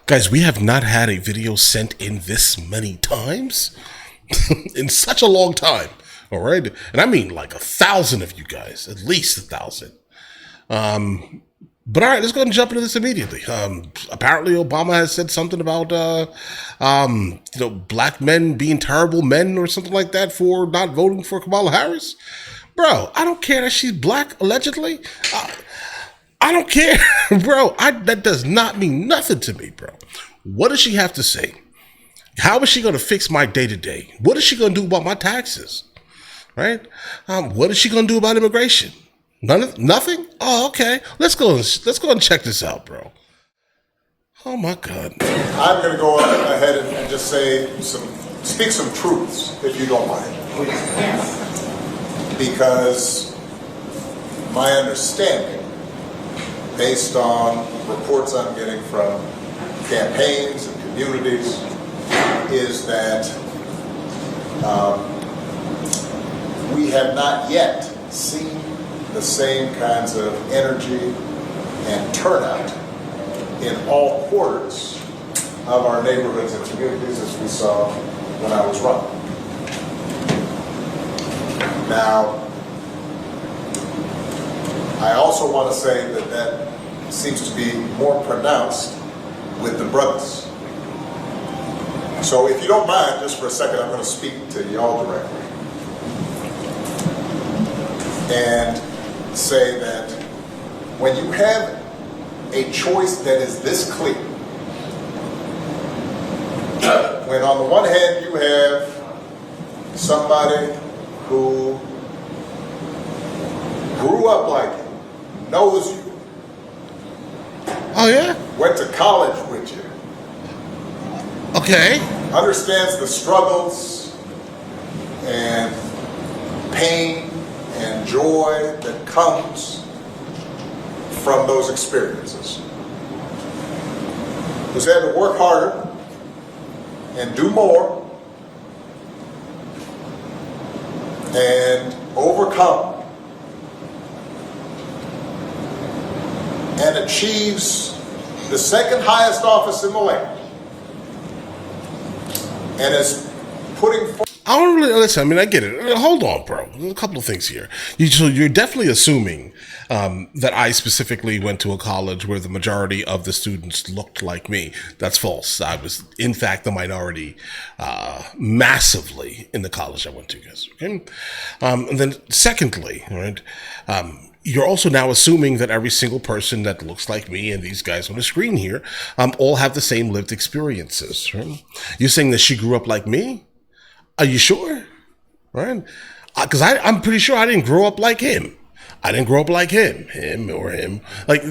Guys, we have not had a video sent in this many times in such a long time. All right. And I mean like 1,000 of you guys, at least 1,000. But all right, let's go ahead and jump into this immediately. Apparently, Obama has said something about, black men being terrible men or something like that for not voting for Kamala Harris. Bro, I don't care that she's black, allegedly. I don't care, bro. That does not mean nothing to me, bro. What does she have to say? How is she going to fix my day-to-day? What is she going to do about my taxes? Right? What is she going to do about immigration? Nothing? Oh, okay. Let's go and check this out, bro. Oh my God. I'm going to go ahead and just speak some truths, if you don't mind. Because my understanding, based on reports I'm getting from campaigns and communities, is that we have not yet seen the same kinds of energy and turnout in all quarters of our neighborhoods and communities as we saw when I was running. Now, I also want to say that seems to be more pronounced with the brothers. So if you don't mind, just for a second, I'm going to speak to y'all directly and say that when you have a choice that is this clear, when on the one hand you have somebody who grew up like you, knows you, oh yeah, went to college with you, okay, understands the struggles and pain and joy that comes from those experiences, who's had to work harder and do more and overcome and achieves the second highest office in the land and is putting forth. I don't really listen. I mean, I get it. Hold on, bro. There's a couple of things here. You're definitely assuming that I specifically went to a college where the majority of the students looked like me. That's false. I was, in fact, the minority massively in the college I went to, guys. Okay. And then, secondly, right. You're also now assuming that every single person that looks like me and these guys on the screen here all have the same lived experiences. Right? You're saying that she grew up like me? Are you sure? Right? Because I'm pretty sure I didn't grow up like him. I didn't grow up like him. Like,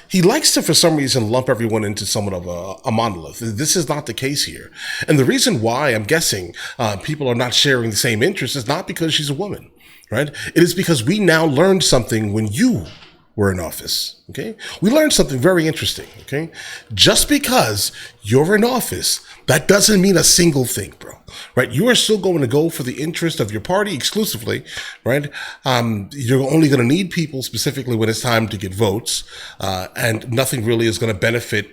he likes to, for some reason, lump everyone into somewhat of a monolith. This is not the case here. And the reason why I'm guessing people are not sharing the same interests is not because she's a woman, right? It is because we now learned something when you were in office, okay? We learned something very interesting, okay? Just because you're in office, that doesn't mean a single thing, bro, right? You are still going to go for the interest of your party exclusively, right? You're only going to need people specifically when it's time to get votes, and nothing really is going to benefit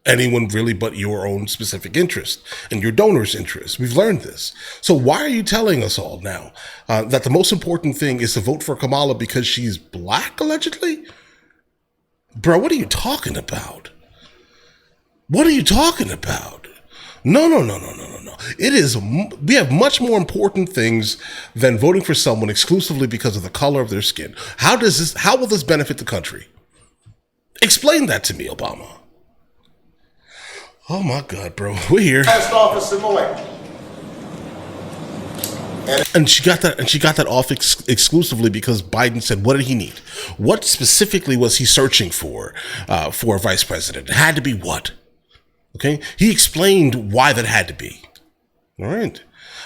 anyone really but your own specific interest and your donor's interest. We've learned this. So why are you telling us all now that the most important thing is to vote for Kamala because she's black, allegedly? Bro, what are you talking about? What are you talking about? No. It is, we have much more important things than voting for someone exclusively because of the color of their skin. How will this benefit the country? Explain that to me, Obama. Oh my God, bro, we're here. Highest office in the land. And she got that off exclusively because Biden said, what did he need? What specifically was he searching for a vice president? It had to be what? Okay, he explained why that had to be. All right,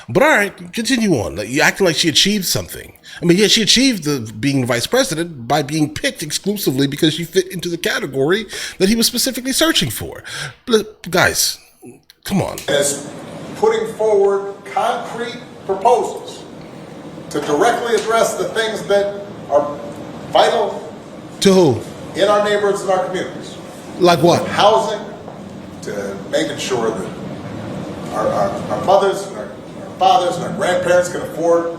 but all right, continue on. You acting like she achieved something. I mean, yeah, she achieved being vice president by being picked exclusively because she fit into the category that he was specifically searching for. But guys, come on. Is putting forward concrete proposals to directly address the things that are vital to who? In our neighborhoods and our communities. Like what? Housing, to making sure that our mothers and our fathers and our grandparents can afford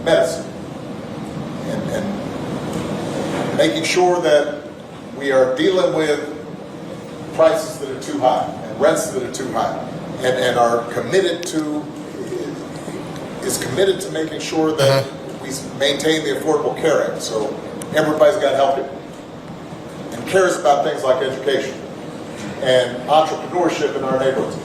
medicine, and making sure that we are dealing with prices that are too high and rents that are too high, and are committed to making sure that we maintain the Affordable Care Act, so everybody's got health care and cares about things like education and entrepreneurship in our neighborhoods.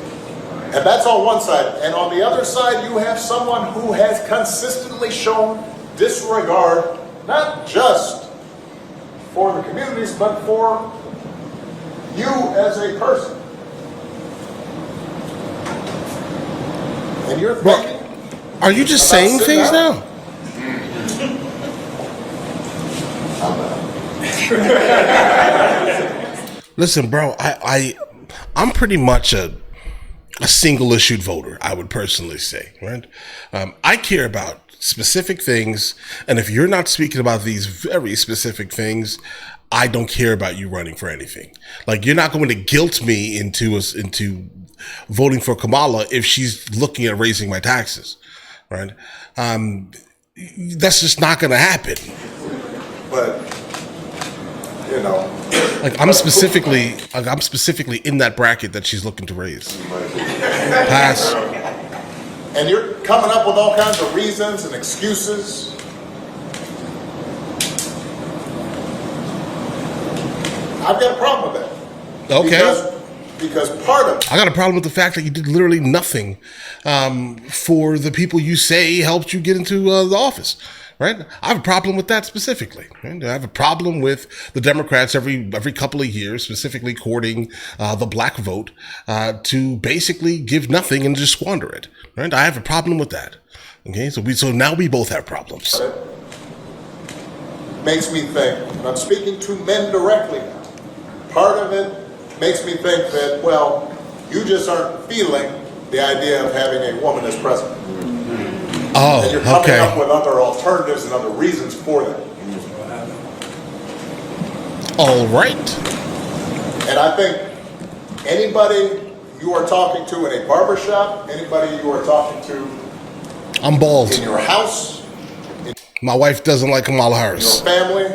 And that's on one side. And on the other side, you have someone who has consistently shown disregard, not just for the communities, but for you as a person. And you're thinking, are you just saying things now? Listen, bro, I'm pretty much a single issued voter, I would personally say, right? I care about specific things, and if you're not speaking about these very specific things, I don't care about you running for anything. Like, you're not going to guilt me into voting for Kamala if she's looking at raising my taxes, right? That's just not going to happen. but you know, Like, I'm specifically in that bracket that she's looking to raise. Pass. and you're coming up with all kinds of reasons and excuses. I've got a problem with that. Okay. Because part of I got a problem with the fact that you did literally nothing for the people you say helped you get into the office, right? I have a problem with that specifically. Right? I have a problem with the Democrats every couple of years, specifically courting the black vote to basically give nothing and just squander it. Right? I have a problem with that. Okay, so now we both have problems. it makes me think, and I'm speaking to men directly now, part of it makes me think that, well, you just aren't feeling the idea of having a woman as president. Oh, And you're coming okay. up with other alternatives and other reasons for that. All right. And I think anybody you are talking to in a barbershop, anybody you are talking to I'm bald. in your house, My wife doesn't like Kamala your Harris. family,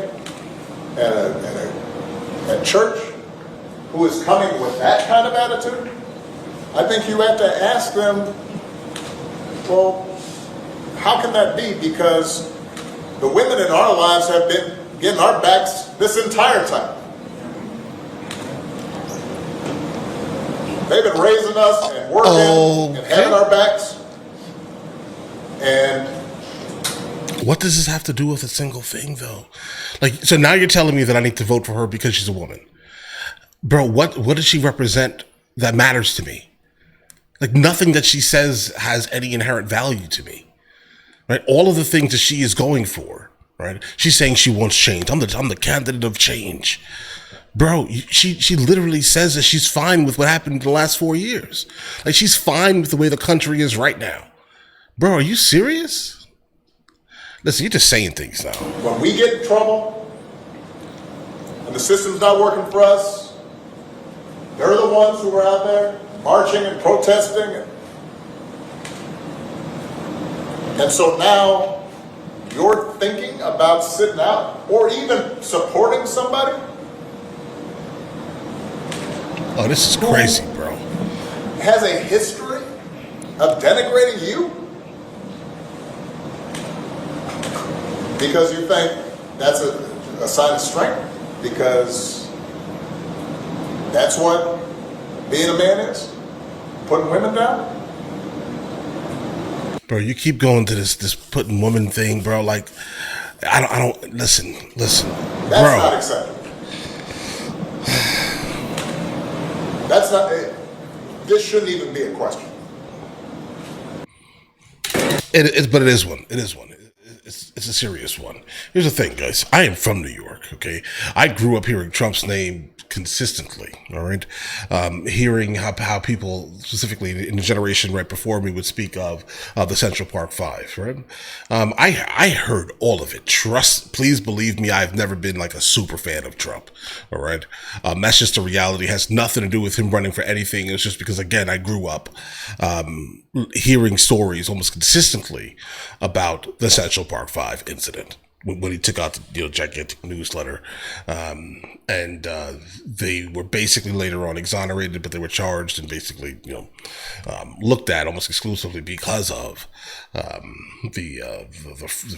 at church, who is coming with that kind of attitude, I think you have to ask them, well, how can that be? Because the women in our lives have been getting our backs this entire time. They've been raising us and working and having our backs. And What does this have to do with a single thing, though? Like, so now you're telling me that I need to vote for her because she's a woman. Bro, what does she represent that matters to me? Like, nothing that she says has any inherent value to me, right? All of the things that she is going for, right? She's saying she wants change. I'm the candidate of change. Bro, she literally says that she's fine with what happened in the last 4 years. Like, she's fine with the way the country is right now. Bro, are you serious? Listen, you're just saying things now. when we get in trouble and the system's not working for us, they're the ones who are out there marching and protesting. And so now you're thinking about sitting out or even supporting somebody Oh, this is crazy, bro. has a history of denigrating you because you think that's a sign of strength, because that's what being a man is, putting women down. Bro, you keep going to this putting women thing, bro. Like, I don't listen, That's bro. not acceptable. That's not. This shouldn't even be a question. But it is one. It is one. it's a serious one. Here's the thing, guys. I am from New York, okay? I grew up hearing Trump's name consistently, all right? Hearing how people, specifically in the generation right before me, would speak of the Central Park Five, right? I heard all of it. Please believe me, I've never been like a super fan of Trump, all right? That's just a reality. It has nothing to do with him running for anything. It's just because, again, I grew up hearing stories almost consistently about the Central Park Five incident when he took out the gigantic newsletter, and they were basically later on exonerated, but they were charged and basically looked at almost exclusively because of the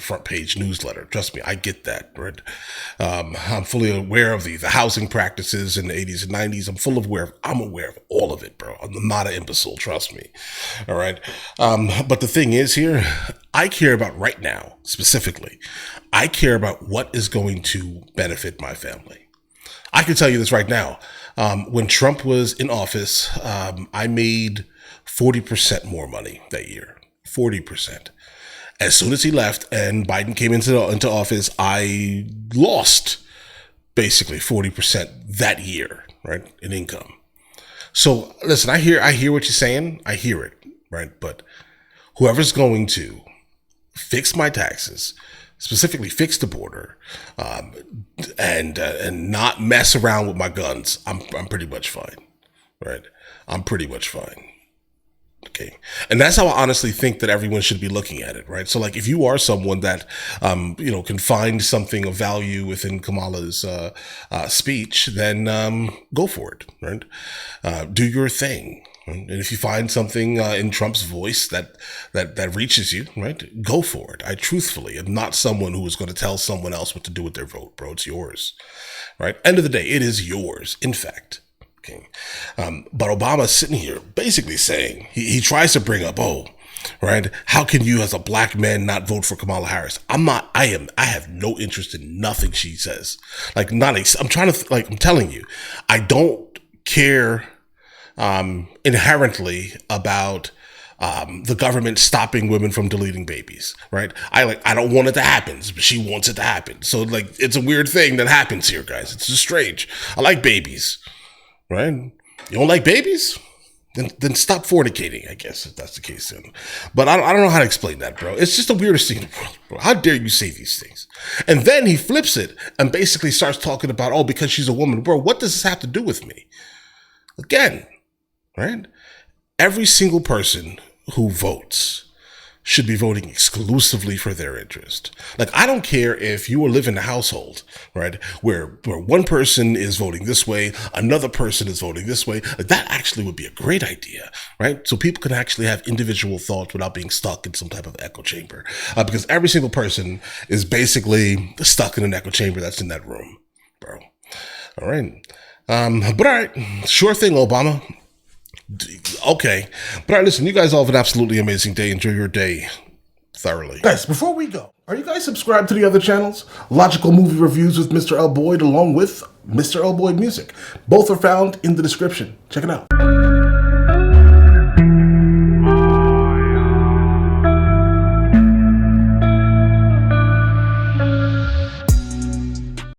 front page newsletter. Trust me, I get that, right? I'm fully aware of the housing practices in the 80s and 90s. I'm aware of all of it, bro. I'm not an imbecile, trust me. All right. But the thing is here, I care about right now, specifically, I care about what is going to benefit my family. I can tell you this right now. When Trump was in office, I made 40% more money that year. 40%. As soon as he left and Biden came into office, I lost basically 40% that year, right, in income. So listen, I hear what you're saying. I hear it, right? But whoever's going to fix my taxes, specifically fix the border, and not mess around with my guns, I'm pretty much fine, right? I'm pretty much fine. Okay. And that's how I honestly think that everyone should be looking at it, right? So like, if you are someone that, can find something of value within Kamala's, speech, then, go for it, right? Do your thing. Right? And if you find something, in Trump's voice that reaches you, right? Go for it. I truthfully am not someone who is going to tell someone else what to do with their vote, bro. It's yours, right? End of the day, it is yours. In fact. But Obama's sitting here basically saying, he tries to bring up, right, how can you as a black man not vote for Kamala Harris? I have no interest in nothing she says. Like, I'm telling you, I don't care inherently about the government stopping women from deleting babies, right? I don't want it to happen, but she wants it to happen. So like, it's a weird thing that happens here, guys. It's just strange. I like babies. Right? You don't like babies? Then stop fornicating, I guess, if that's the case. Then. But I don't know how to explain that, bro. It's just the weirdest thing in the world, bro. How dare you say these things? And then he flips it and basically starts talking about, because she's a woman. Bro, what does this have to do with me? Again, right? Every single person who votes should be voting exclusively for their interest. Like, I don't care if you live in a household, right, where one person is voting this way, another person is voting this way. Like, that actually would be a great idea, right? So people can actually have individual thoughts without being stuck in some type of echo chamber. Because every single person is basically stuck in an echo chamber that's in that room, bro. All right. But all right, sure thing, Obama. Okay. But all right, listen, you guys all have an absolutely amazing day. Enjoy your day thoroughly. Guys, before we go, are you guys subscribed to the other channels? Logical Movie Reviews with Mr. L. Boyd, along with Mr. L. Boyd Music. Both are found in the description. Check it out.